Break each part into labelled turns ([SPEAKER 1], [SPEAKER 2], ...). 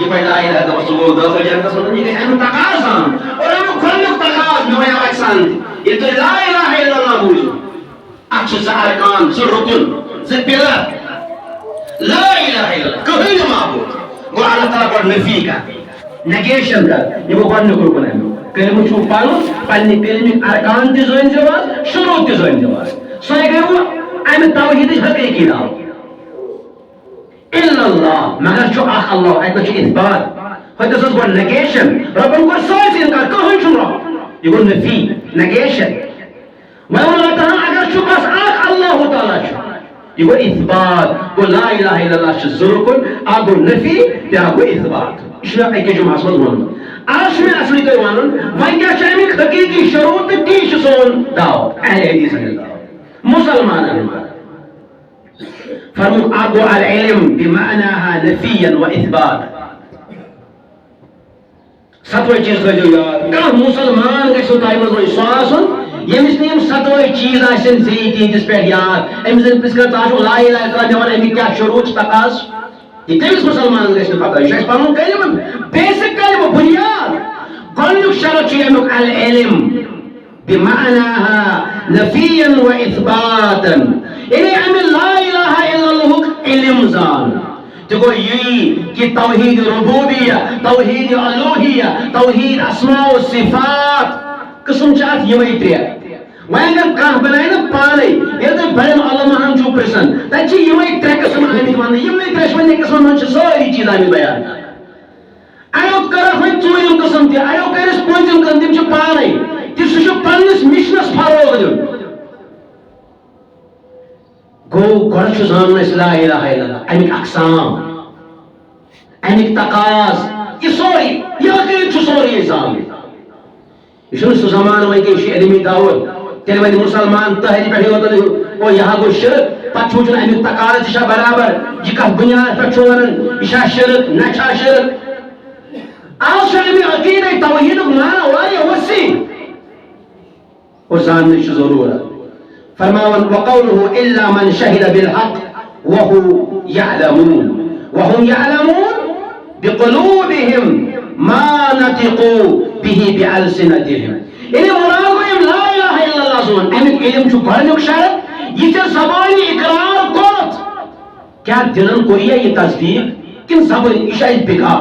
[SPEAKER 1] ये पहला आया था बस वो 10,000 का सुनने ये हम तकाज़ और हम खुद तकाज़ में वही आसान ये तो ला इलाहा इल्लल्लाह बोलो अच्छे अरकान से रुकन से पिलर ला इलाहा इल्लल्लाह कहीं न माबूद वो अल्लाह ताला पर नफी का नेगेशन का ये वो कौन रुकन है कलम छू पालो पन्ने कलम अरकान ति जोइन जवाब शुरू ति जोइन जवाब सो गयो I'm tawhid हकीकी नाम इल्लल्लाह मगर जो अल्लाह अतः जो इस्बात होता है वो नेगेशन रब्बन को सोच इनकार कहीं छुन रहा ये वो नफी नेगेशन मैं बोलता हूँ अगर जो बस अल्लाह ताला ये वो इस्बात वो ला इलाहा इल्लल्लाह शुरुकुन आगो नफी या आगो इस्बात इसलिए एक जो मासूम बोलना आज में असली कोई वालन वही क्या चाहिए हकीकी शरूत तीस सोन दाव हदीस मुसलमान फरमू आगो अल इल्म बिमानाहा नफियन व इस्बात सतवे चीज जो याद का मुसलमान गसो ताइम रोय स्वासन यमिस नेम सतवे चीज आसन सही जिस पे याद एमजन पिसका ताशो ला इलाहा इल्लल्लाह जवन एमी क्या शुरूत तकास ये कमिस मुसलमान गसो पता है शेष पानु कलम बेसिक कलम बुनियाद कौन शरत है अल इल्म बिमानाहा नफियन व इस्बातन इन्हें हमें ला इलाहा इल्लल्लाह इल्म जान देखो यही कि तौहीद रुबूबिया तौहीद अलूहिया तौहीद अस्मा व सिफात किस्म चात यही त्रे वह अगर कह बनाए ना पाले ये तो बड़े आलम हम जो प्रश्न तच्ची यही त्रे किस्म आमित मान यही त्रे किस्म मन सारी चीज आमित बयान आयो कर है चोयम किस्म ते आयो करस पंजम किस्म तिम छ पाले तिस छ पन्नस मिशनस फरोग दिन गो गरज जान ला इलाहा इल्लल्लाह अमिक अक़साम अमिक तकाज़ ये सोरी ये के सोरी जान ये ज़मान में के इल्मी दावत तेरे में मुसलमान तहरी पे होता ओ यहां गो शिरक पछुचन अमिक तकाज़ छ बराबर ये का बुनियाद पे छोरन इशा शिरक नछा शिरक आशमी अकीदा तौहीद माना वाया वसी और जानने की जरूरत फरमावन वक़ौलुहु इल्ला मन शहिद बिलहक़ वहुम यअलमून बिक़ुलूबिहिम मा नतिक़ू बिही बिअलसिनतिहिम इन्हें मुराद ला इलाहा इल्लल्लाह जोन अमिक इल्म छु गरनुक शर्त ये ज़बानी इकरार कोत क्या दिलन कोरिया ये तस्दीक किन ज़बानी इशाई बिका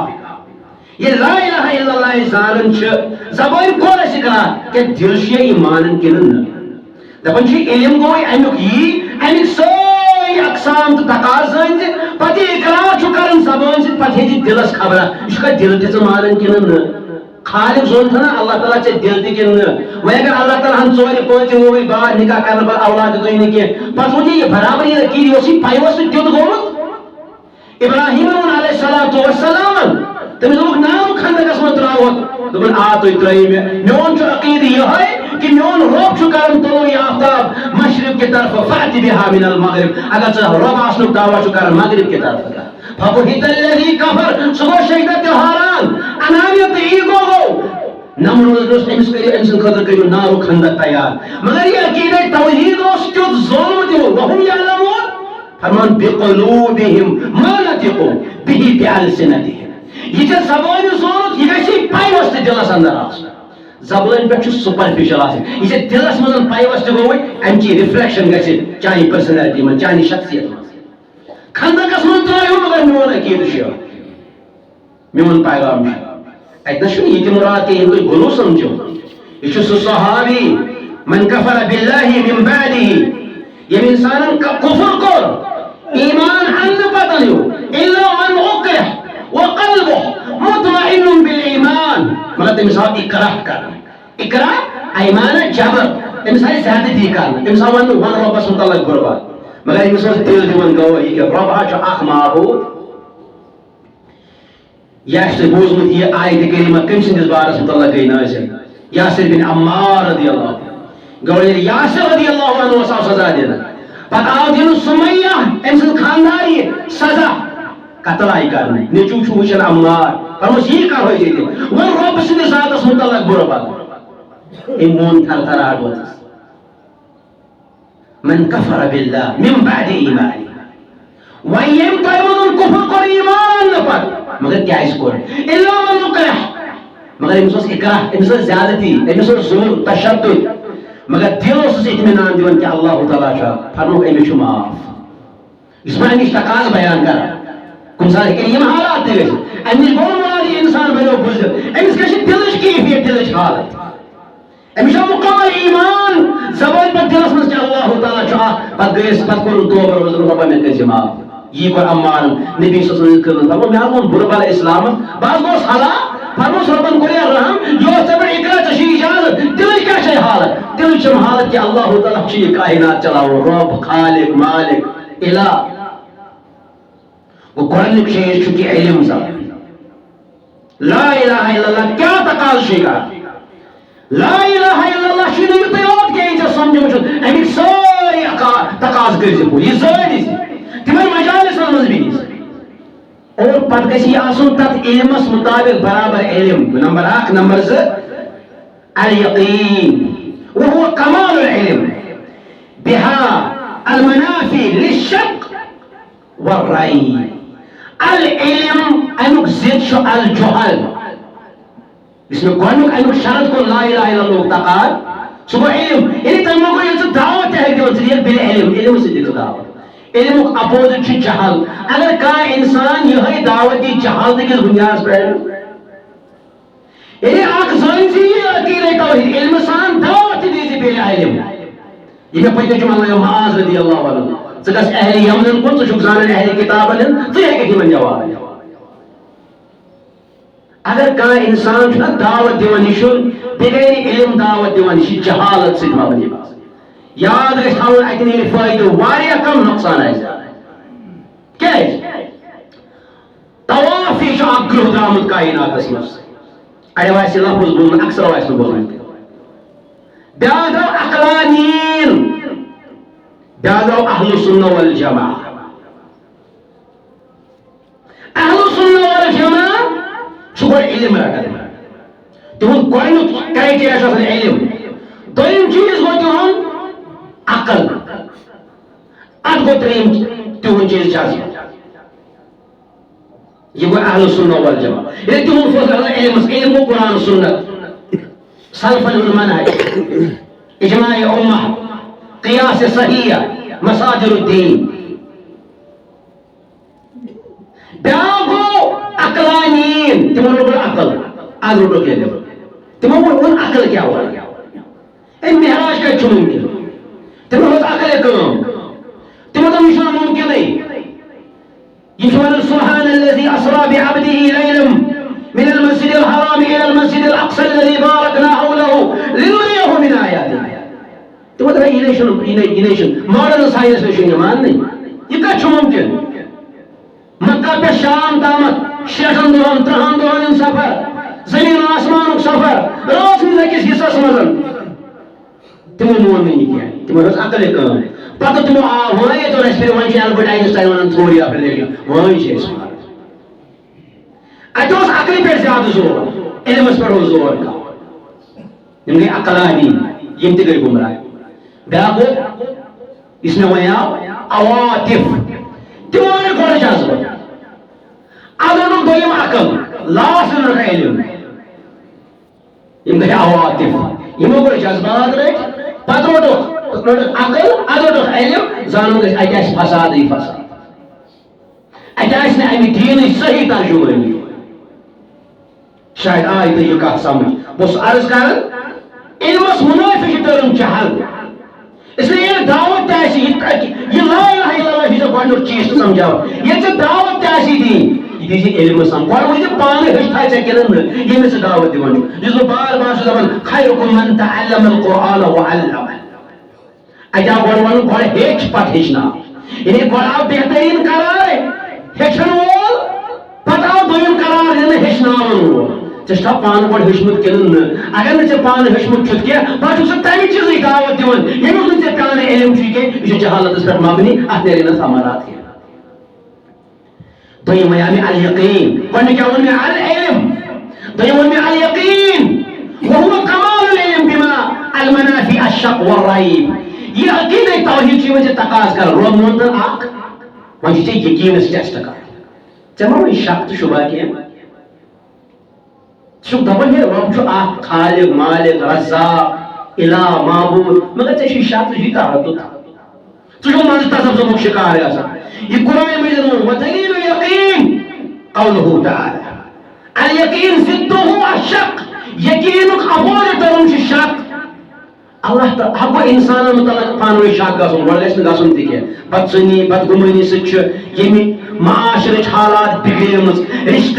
[SPEAKER 1] ये ला इलाहा इल्लल्लाह जानन छ ज़बानी कोर इकरार के दिल से ईमानन किनन दपन छी इल्म गोई अमुक यी अमिक सोई अक़साम तो तकाज़न पति इकरार छु करन ज़बान से पति दिलस खबर इसका दिल ते मानन किनन खालिक जोन था ना अल्लाह ताला चे दिल ते किनन वह अगर अल्लाह ताला हम चोरी पोच वो भी बाहर निकाह करने पर औलाद तो नहीं के पर मुझे ये बराबर ये की ओसी पाइवस क्यों तो गोमत इब्राहिम अलैहिस्सलातु वस्सलाम तम लोग नाम खंद कसम त्रावत दोन आ तो इत्राई में मोन जो अकीद ये है कि मोन रोब छु करन तो ये आफ्ताब मशरिक की तरफ फाति बिहा मिन अल मगरिब अगर से रोब आसनु दावा छु करन मगरिब की तरफ का फबुहित الذي कफर सुबह शहीद त्योहारान अनानियत ईगो गो नमरुद दोस्त एमस करियो एमस खतर करियो नारो खंद तैयार मगर ये अकीदा तौहीद ओस जो जुल्म दियो वहुम यअलमून फरमान बिक़ुलूबिहिम मा नतिक़ू बिही बिअलसिनतिहिम ये ज़बान ज़रूरत ये गई पाइवस्त दिलस अंदर आस ज़बान पे सुपरफिशियल आस ये दिलस मन पाइवस्त गोई अमची रिफ्लेक्शन गई चाहे पर्सनालिटी में चाहे शख्सियत में खंदकस मन त्रायो मगर मोन अकीद छ मोन पैगाम अदशन ये मुराद के कोई गुरु समझो ये सहाबी मन कफर बिल्लाहि मिन बादिही ये इंसान का कुफ्र कर ईमान अन बदलियो इल्ला मन उकरह وقلبه مطمئن بالإيمان مگر تمسال إكراه کرنا إكراه أيمان جبر تمسال زیادتی کرنا تمسال ون رب سبحانه وتعالى قربان مگر تمسال دل دیوان گواهی کہ رب ها جو اخ معبود یاشت بوزمت یہ آیت کریمہ کم سندس بارس متعلق گئی نازل یاسر بن عمار رضی اللہ گوڑی یاسر رضی اللہ عنہ وصاف سزا دینا پتہ آو دینو سمیہ امسل خانداری سزا قتل आई करना नेचू छुशन अम्मार फरमास ये कर होई जेते वो रब सिने जात मुतल्लक बरबाद इमोन थर थर आडवत मन कफर बिल्लाह मिन बाद ईमानी वही यम तयमन कुफर कर ईमान न पर मगर क्या इसको इल्ला मन मुकरह मगर इमसोस इकराह इमसोस ज्यादती इमसोस जुल्म तशद्दुद मगर दिल उस इत्मीनान दिवन कि अल्लाह ताला शा फरमो एमिश माफ इसमें अमिश तकाज बयान कर कुन साल के यम हालात दे अमिश गोल मुराद इंसान बनो बुजुर्ग अमिश कश दिलश कैफियत दिलश हालत अमिश मुकम्मल ईमान जबान पर दिलस में कि अल्लाह ताला शा पद गयस पद को तौबा रोज रब्बा में कर माफ ये को अम्मान नबी सल्लल्लाहु अलैहि वसल्लम फरमो मैं आलम बुरबल इस्लाम बाज गोस हला फरमो सरबन कोरिया रहम यो सब इकरा तशी इजाजत दिल क्या है हालत दिल चम हालत कि अल्लाह ताला ची कायनात चलाओ रब खालिक मालिक इला वो कुरान के चुकी इल्म सा ला इलाहा इल्लल्लाह क्या तकाल शेगा ला इलाहा इल्लल्लाह शी नहीं तो और के जो समझो मुझे अभी सारी तकाज कर जे ये सारी तिमन मजालिस में भी और पद गसी आसुन तत इल्मस मुताबिक बराबर इल्म नंबर 1 नंबर 2 अल यकीन वहुव कमाल अल इल्म बिहा अल मनाफी लिशक वर्राई अल इल्म अनुक जिद अल जुहल इसमें गोनुक अनुक शरत को ला इलाहा इल्लल्लाह तकाल सुबह इल्म इनी तमो को ये दावत है कि ये बिल इल्म से दिख दावत इल्म अपोजिट जहल अगर का इंसान यही दावती जहालत की बुनियाद पर ये आख जानसी अकीदे तौहीद इल्म सान दावत दी बिल इल्म ये पहले जुमा में माज रदी अल्लाह अन्हु जगस अहले यमन को तो शुक्रान अहले किताबन तो ये के मन जवाब अगर का इंसान ना दावत दिवन शुन बगैर इल्म दावत दिवन शी जहालत से मबनी याद रखो अतने फायदे वारिया कम नुकसान है क्या तवाफ यह अग्रह द्रामुत कायनात मज अड़े वास लफ्ज बोलन अक्सर वास बोलन ब्याह गो अकलानीन ब्याह गो अहलुस सुन्नह वल जमा अहलुस सुन्नह वल जमा सुबह इल्म रखन तुम कोई क्राइटेरिया इल्म दोयम चीज गो तुम अकल अद गो त्रीम तुम चीज ये गो अहलुस सुन्नह वल जमा ये तुम फजल इल्म कुरान सुन्नत सल्फ अल मनहज इजमा उम्मह क़ियास सहीह मसादिर उद्दीन ब्यागो अकलानीन तुम लोग अकल आज लोग के तुम वो अकल क्या हुआ ए मेहराज का चुन के तुम लोग अकल कम तुम तो मिशन मुमकिन नहीं सुब्हान अल्लज़ी असरा बिअब्दिही लैलन मिन अल-मस्जिद अल-हराम इला अल-मस्जिद अल-अक़सा अल्लज़ी बारकना हौलहु लिनुरियहु मिन आयातिना तुम तो इनेशन मॉडर्न साइंस में मान नहीं ये क्या मुमकिन मक्का पे शाम तामत 6 दोहन 3 दोहन सफर जमीन आसमान सफर रोज में किस हिस्सा समझन तुम मोन नहीं किया तुम रोज अकल कम पता तुम वहां तो फिर वहां अल्बर्ट आइंस्टाइन वन थोड़ी आप देखिए वहां से अजोस अकल पे ज्यादा जोर इल्म पर जोर का इनके अकलानी ये ते गई गुमराह दाबो इसमें वहां अवातिफ तुम को जज्बा अदन दोयम अकल लास न इल्म इनके अवातिफ इमो को जज्बात रे पतोटो अकल अदोटो इल्म जानू गस अजास फसाद ही फसाद अजास ने अमी दीन सही तर्जुमा नहीं शायद आए तो ये कहा समझ बस अर्ज कर इल्मस मुनाफी तरम जहल इसलिए ये दावत ऐसी ये ला इलाहा इल्लल्लाह ही जो गॉड चीज समझाओ ये जो दावत ऐसी दी ये जी इल्म सम गॉड मुझे पाने हटा से केलन ये में से दावत दीवन जो बार बार से जबान खैरुकुम मन तअल्लम अल कुरान व अल्लम अजा गॉड वन गॉड हेच पत हेचना इन्हें गॉड आप बेहतरीन करार हेचन वो पताओ दोयम करार इन्हें हेचना वो चेष्टा पान गॉड हेचमुत केलन अगर ने पान हेचमुत छुत के बात उस तमी चीज ही दावत दीवन ये में से पान इल्म छी के ये जहालत पर मबनी अतरे न समारात है तो ये मयामी अल यकीन कौन क्या बोलने अल इल्म तो ये बोलने अल यकीन वहुव कमाल अल इल्म बिमा अल मनाफी अशक व रईब ये अकीदे तौहीद की वजह तकाज कर रोमन आक वह यकीन टेस्ट कर वे शक तो शुबा कह दपान है रब खालिक मालिक रज़ाक इला माबूद मगर ऐसे शक तरद्दुद मज तसब्जुब शिकार यह कुरान मजिद वदलील यकीन कौलुहु तआला अल यकीन जिद्दुहु अशक यकीन अपोजिट टर्म शक अल्लाह हको इंसान मुतलक पानवे शक गसन गसन तह बदसनी बदगुमानी समी माशर हालात बिगड़म रिश्त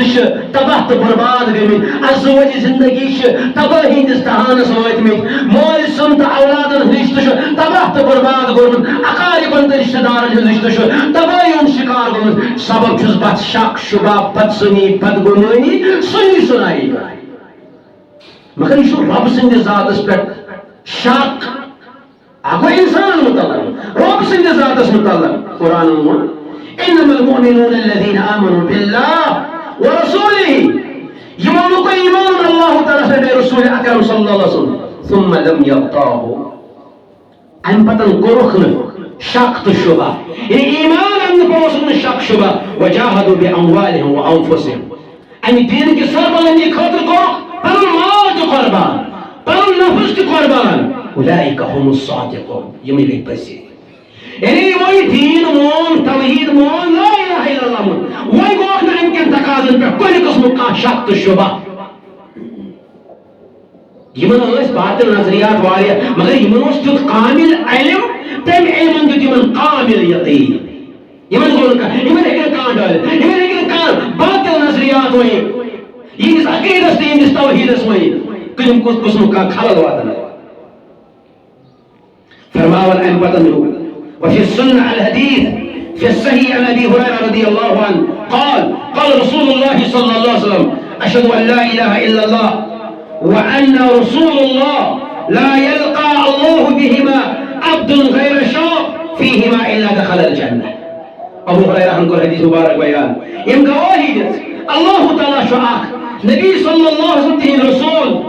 [SPEAKER 1] तबाह तो बर्बाद गमित अजवज जिंदगी तबाही हंदिस तहानस वतमित मोल सुन तो औलादन रिश्त तबाह तो बर्बाद गोमुत अकारिबन तो रिश्तेदारन रिश्त तबाही शिकार गोमुत सबब बत शक शुबा बदसनी बदगुमानी सुनी सुनाई मगर यह रब सद जातस पे शक अगो इंसान मुतल्लक रब सद जातस मुतल्लक कुरान वोन इन्नमल मुमिनून अल्लज़ीना आमनू बिल्लाह व रसूलिही यमन को ईमान अल्लाह तआला से रसूल अकरम सल्लल्लाहु अलैहि वसल्लम सुम्मा लम यगताहु अम पतन कोरखन शक तो शुबा ये ईमान अन कोरखन शक शुबा वजाहदु बि अमवालिहिम व अनफुसिहिम अन दीन के सरबलंदी खातिर कोरख पन माल तो कुर्बान पन नफ्स तो कुर्बान उलाइका हुमुस सादिकून यमी गई पसी यानी वही दीन मोन तौहीद मोन ला इलाहा इल्लल्लाह मोन वही गोख न इनके तकाजन पे कोई किस्म का शक तो शुबा यमन बातिल नजरियात वाले मगर यमन तुत कामिल इल्म तम इल्म तुत यमन कामिल यकीन यमन गोल का यमन एक कान डाल यमन एक कान बातिल नजरियात वही ये इस अकीदत से इस तौहीद से वही किम कुछ किस्म का खलल वादन फरमावन अन पतन وفي السنة الحديث في الصحيح عن أبي هريرة رضي الله عنه قال رسول الله صلى الله عليه وسلم أشهد أن لا إله إلا الله وأن رسول الله لا يلقى الله بهما عبد غير شاق فيهما إلا دخل الجنة أبو هريرة عنه الحديث مبارك بيان يم گواهی الله تعالى شاق نبي صلى الله عليه وسلم رسول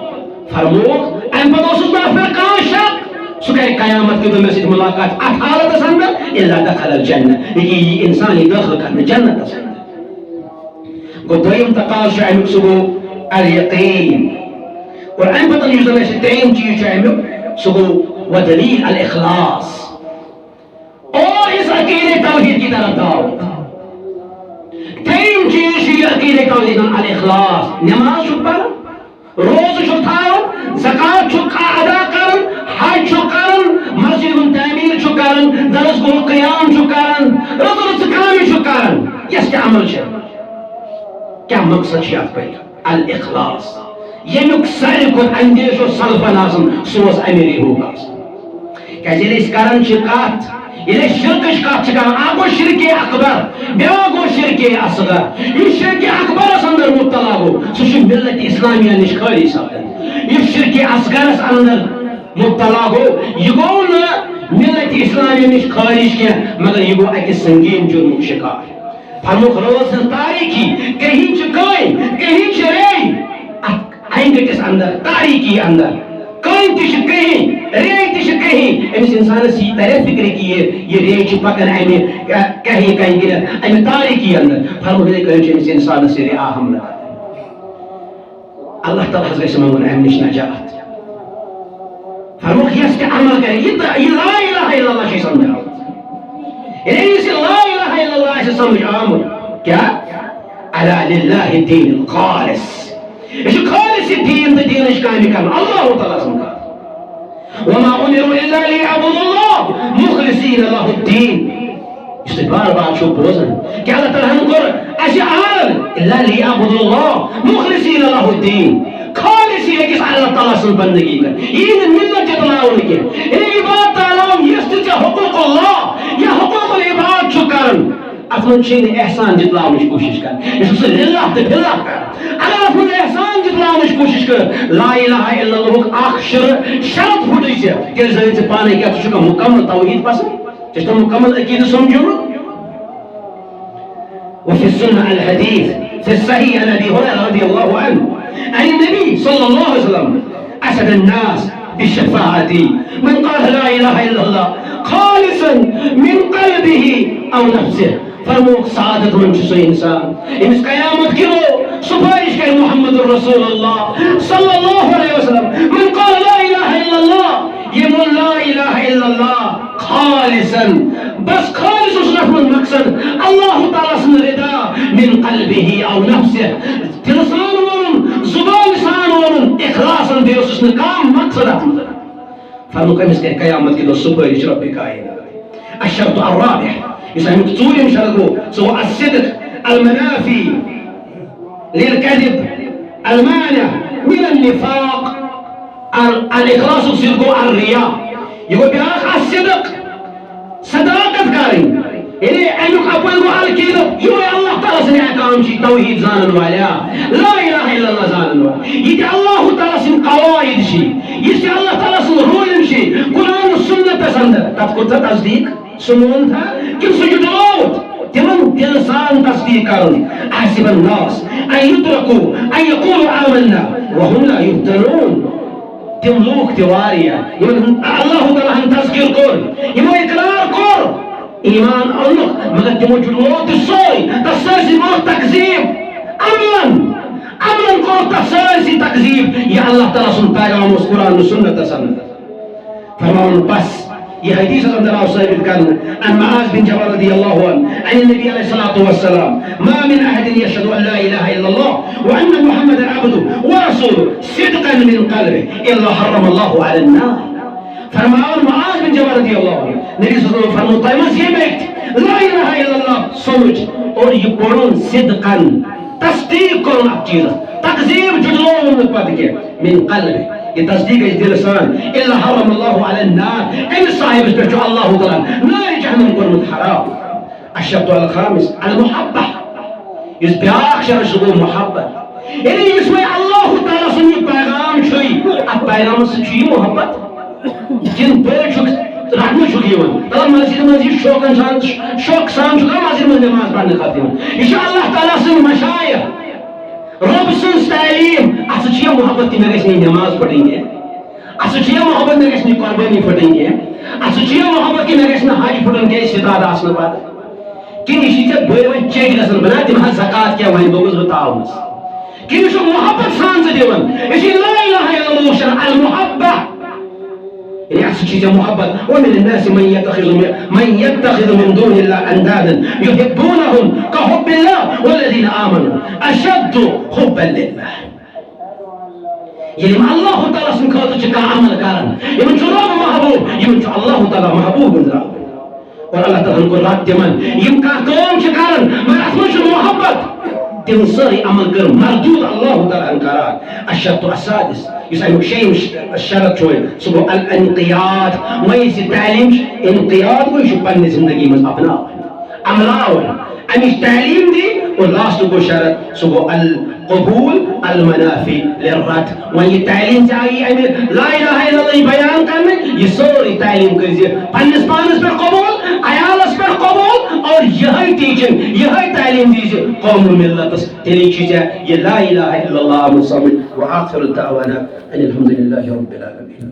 [SPEAKER 1] فرموك أن بدوسط فرقان شاق सुकह कयामत के दिन में से मुलाकात हालत अंदर इल्ला दखल अल जन्नह ये इंसान ही दाखिल करने जन्नत अंदर गो दोयम तकाज अमिक सुगो अल यकीन और अम पतन युजन से तयम चीज अमिक सुगो व दलील अल इखलास और इस अकीदे तौहीद की तरफ दावत तयम चीज अकीदे तौहीद अल इखलास नमाज छु पढ़ रोज छु थाव ज़कात छु अदा कर हज छु करन मस्जिद तामीर छु करन दरस गो क़याम छु करन रोज़ काम छु करन यस क्या अमल छ क्या मकसद छ पे अल इखलास यमुक सारे को अंदेश और सल्फन आजम सोस अमीरी होगा क्या जिले इस कारण शिकात ये शिरक का ठिकाना आगो शिरके अकबर बेगो शिरके असगर ये शिरके अकबर अंदर मुब्तला हो सुश मिल्लत इस्लामिया निष्खारी सब ये शिरके असगर अंदर मुब्तला हो ये गो न मिल्लत इस्लामिया निष्खारी के मगर ये गो एक संगीन जुर्म शिकार फरमुख रोज तारीकी कहीं चुकाई कहीं चरे आएंगे किस अंदर तारीकी अंदर कहीं तिश कहीं रे तिश कहीं एमिस इंसान सी तरह फिक्र की ये रे च पकन आने कहीं कहीं गिर अम तारीकी अंदर फरमुख ने कहीं एमिस इंसान से रे हम न अल्लाह ताला हज़रत मंगन हम निश नजात फरमुख यस के अमल करे ये ला इलाहा इल्लल्लाह से समझाओ ये ला इलाहा इल्लल्लाह से समझाओ क्या अला लिल्लाहि दीन खालिस इस खालिस दीन तो दीन इश्कामी कर अल्लाह ताला समझा वमा उमिरु इल्ला लियअबुदुल्लाह मुखलिसीन लहुद्दीन इस बार बार शो बोझन क्या अल्लाह ताला हमको अशआर इल्ला लियअबुदुल्लाह मुखलिसीन लहुद्दीन खालिसी है किस अल्लाह ताला से बंदगी कर ये मिल्लत जतलाओ के ये इबादत ताला यस्त हुकूकुल्लाह या हुकूकुल इबाद शुक्र अफन चीन एहसान जितलाने की कोशिश कर इससे लिल्लाह ते फिल्लाह कर अगर अफन एहसान जितलाने की कोशिश कर ला इलाहा इल्लल्लाह अक्षर शर्त फुटी से के जरिए से पाने क्या तुझको मुकम्मल तौहीद पसंद जिसको मुकम्मल अकीदा समझो وفي السنة الحديث في الصحيح عن أبي هريرة رضي الله عنه عن النبي صلى الله عليه وسلم أسد الناس بالشفاعة من قال لا إله إلا الله خالصا من قلبه أو نفسه फरमोक सादत मन सो इंसान इस कयामत की वो सुपारिश करे मोहम्मद रसूलुल्लाह सल्लल्लाहु अलैहि वसल्लम मन क़ाल ला इलाहा इल्लल्लाह ये मन ला इलाहा इल्लल्लाह खालिसन बस खालिस उस रफमन मकसद अल्लाह ताला सन रिदा मिन क़ल्बिही औ नफ्सिही दिलसान वोन जुबान सान वोन इखलासन दे उस काम मकसद फरमो कमिस के कयामत की दो सुपारिश रब कायनात अशर्त अर्राबिह يسمى مكتوب شرطه سواء الصدق المنافي للكذب المانع من النفاق الإخلاص والصدق الرياء يقول بأخ الصدق صداقة كارين إلي أنك أقول على الكذب يقول الله تعالى سنع كام شيء توحيد زان وعليا لا إله إلا الله زان وعليا يدي الله تعالى سن قواعد شيء يدي الله تعالى سن رول شيء قرآن والسنة تسند تذكر تصديق سنون था कि सुजुद तिमन इंसान तस्दीक करन हसिब الناس ان يدركوا ان يقولوا آمنا وهم لا يفتنون तिम लोग तिवारिया अल्लाह ताला हम तस्कीर कर इमो इकरार कर ईमान अल्लाह मगर तिमो जुलो तसोई तससी मो तकजीब अमलन को तससी तकजीब या अल्लाह ताला सुन पैगाम उस कुरान और सुन्नत तसन्न फरमान बस ये हदीस अंदर साहिब कन अन मुआज बिन जबल रदी अल्लाह अन्हु अन नबी अलैहि सल्लतु वस्सलाम मा मिन अहद यशहदु अन ला इलाहा इल्लल्लाह व अन्न मुहम्मदन अब्दुहु व रसूलुहु सिदक़न मिन क़ल्बिहि इल्ला हर्रम अल्लाहु अला अन्नार फरमान मुआज बिन जबल रदी अल्लाह अन्हु नबी सल्लल्लाहु अलैहि वसल्लम फरमाते ये व्यक्ति ला इलाहा इल्लल्लाह समझ और ये पढ़न सिदक़न तस्दीक करो आप चीज तकजीब जुड़लो उन पद के मिन क़ल्बिहि ये तस्दीक इस दिल सान इल्ला हरम अल्लाह अला अन्नार इन साहिब पे जो अल्लाह ताला नार जहन्नम को हराम अशद अल खामिस अल मुहब्बह इस ब्याख शर शुरू मोहब्बत यानी इसमें अल्लाह ताला से पैगाम छुई अब पैगाम से छुई मोहब्बत जिन पे छुक रहनु छुकी वन तब मस्जिद में ये शौक सान छुका मस्जिद में नमाज पढ़ने खातिर इंशाअल्लाह ताला से मशाइख रब सुन तालीम असचिया मोहब्बत की में गसनी नमाज पढ़ेंगे असचिया मोहब्बत में गसनी कुर्बानी पढ़ेंगे असचिया मोहब्बत की में गसना हज पढ़ेंगे इस्तिदाद आसन बाद कि निशी से बोए चेक गसन बना तिम ज़कात क्या वही बोगस बताओ कि निशो मोहब्बत सान से देवन इसी ला इलाहा इल्लल्लाह शर अल मुहब्बा يعني أسجد محبت ومن الناس من يتخذ من دون الله أندادا يحبونهم كحب الله والذين آمنوا أشد حبا لله يعني ما الله تعالى سنكوت جكا عمل كارن يمن شراب محبوب يمن شو الله تعالى محبوب من ذا والله تعالى نقول رات يمن يمكا قوم شكارن ما أسمش محبت تنصري أمل كرم مردود الله تعالى انكارات الشرط السادس يسألوا شيء الشرط شوي سبو الانقياد ما يصير تعليم انقياد ويشوف بني زندگي مز أبناء أملاون أمش تعليم دي واللاست تقول شرط سبو القبول المنافي للرد وهي التعليم جاي أمير لا إله إلا الله بيان كامل يصوري تعليم كذي بنس پر قبول عيالس پر قبول और यही टीचिंग यही तालीम दीजिए कौम मिल्लत तेरी चीज़ें ये ला इलाहा इल्लल्लाह मुसम्मिल व आखिर दावाना अनिल हम्दुलिल्लाहि रब्बिल आलमीन